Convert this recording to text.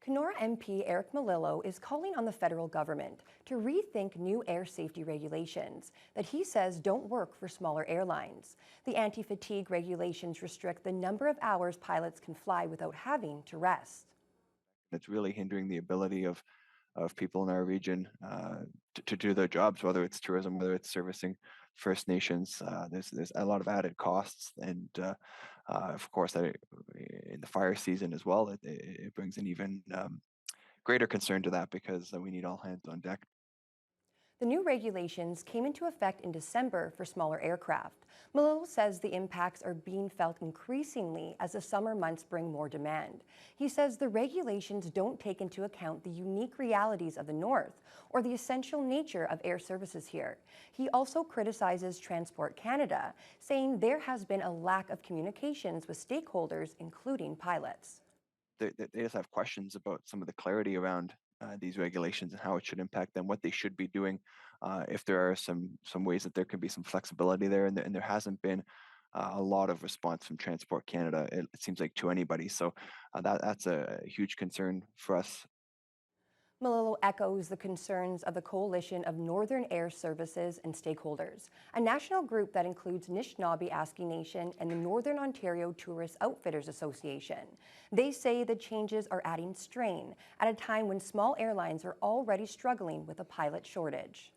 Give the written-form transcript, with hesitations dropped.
Kenora MP Eric Melillo is calling on the federal government to rethink new air safety regulations that he says don't work for smaller airlines. The anti-fatigue regulations restrict the number of hours pilots can fly without having to rest. It's really hindering the ability of people in our region to do their jobs, whether it's tourism, whether it's servicing First Nations. There's a lot of added costs, and of course, in the fire season as well, it brings an even greater concern to that because we need all hands on deck. The new regulations came into effect in December for smaller aircraft. Melillo says the impacts are being felt increasingly as the summer months bring more demand. He says the regulations don't take into account the unique realities of the North or the essential nature of air services here. He also criticizes Transport Canada, saying there has been a lack of communications with stakeholders, including pilots. They just have questions about some of the clarity around these regulations and how it should impact them, what they should be doing, if there are some ways that there can be some flexibility there, and there hasn't been a lot of response from Transport Canada. It seems like to anybody, so that's a huge concern for us. Melillo echoes the concerns of the Coalition of Northern Air Services and Stakeholders, a national group that includes Anishinaabe-Aski Nation and the Northern Ontario Tourist Outfitters Association. They say the changes are adding strain at a time when small airlines are already struggling with a pilot shortage.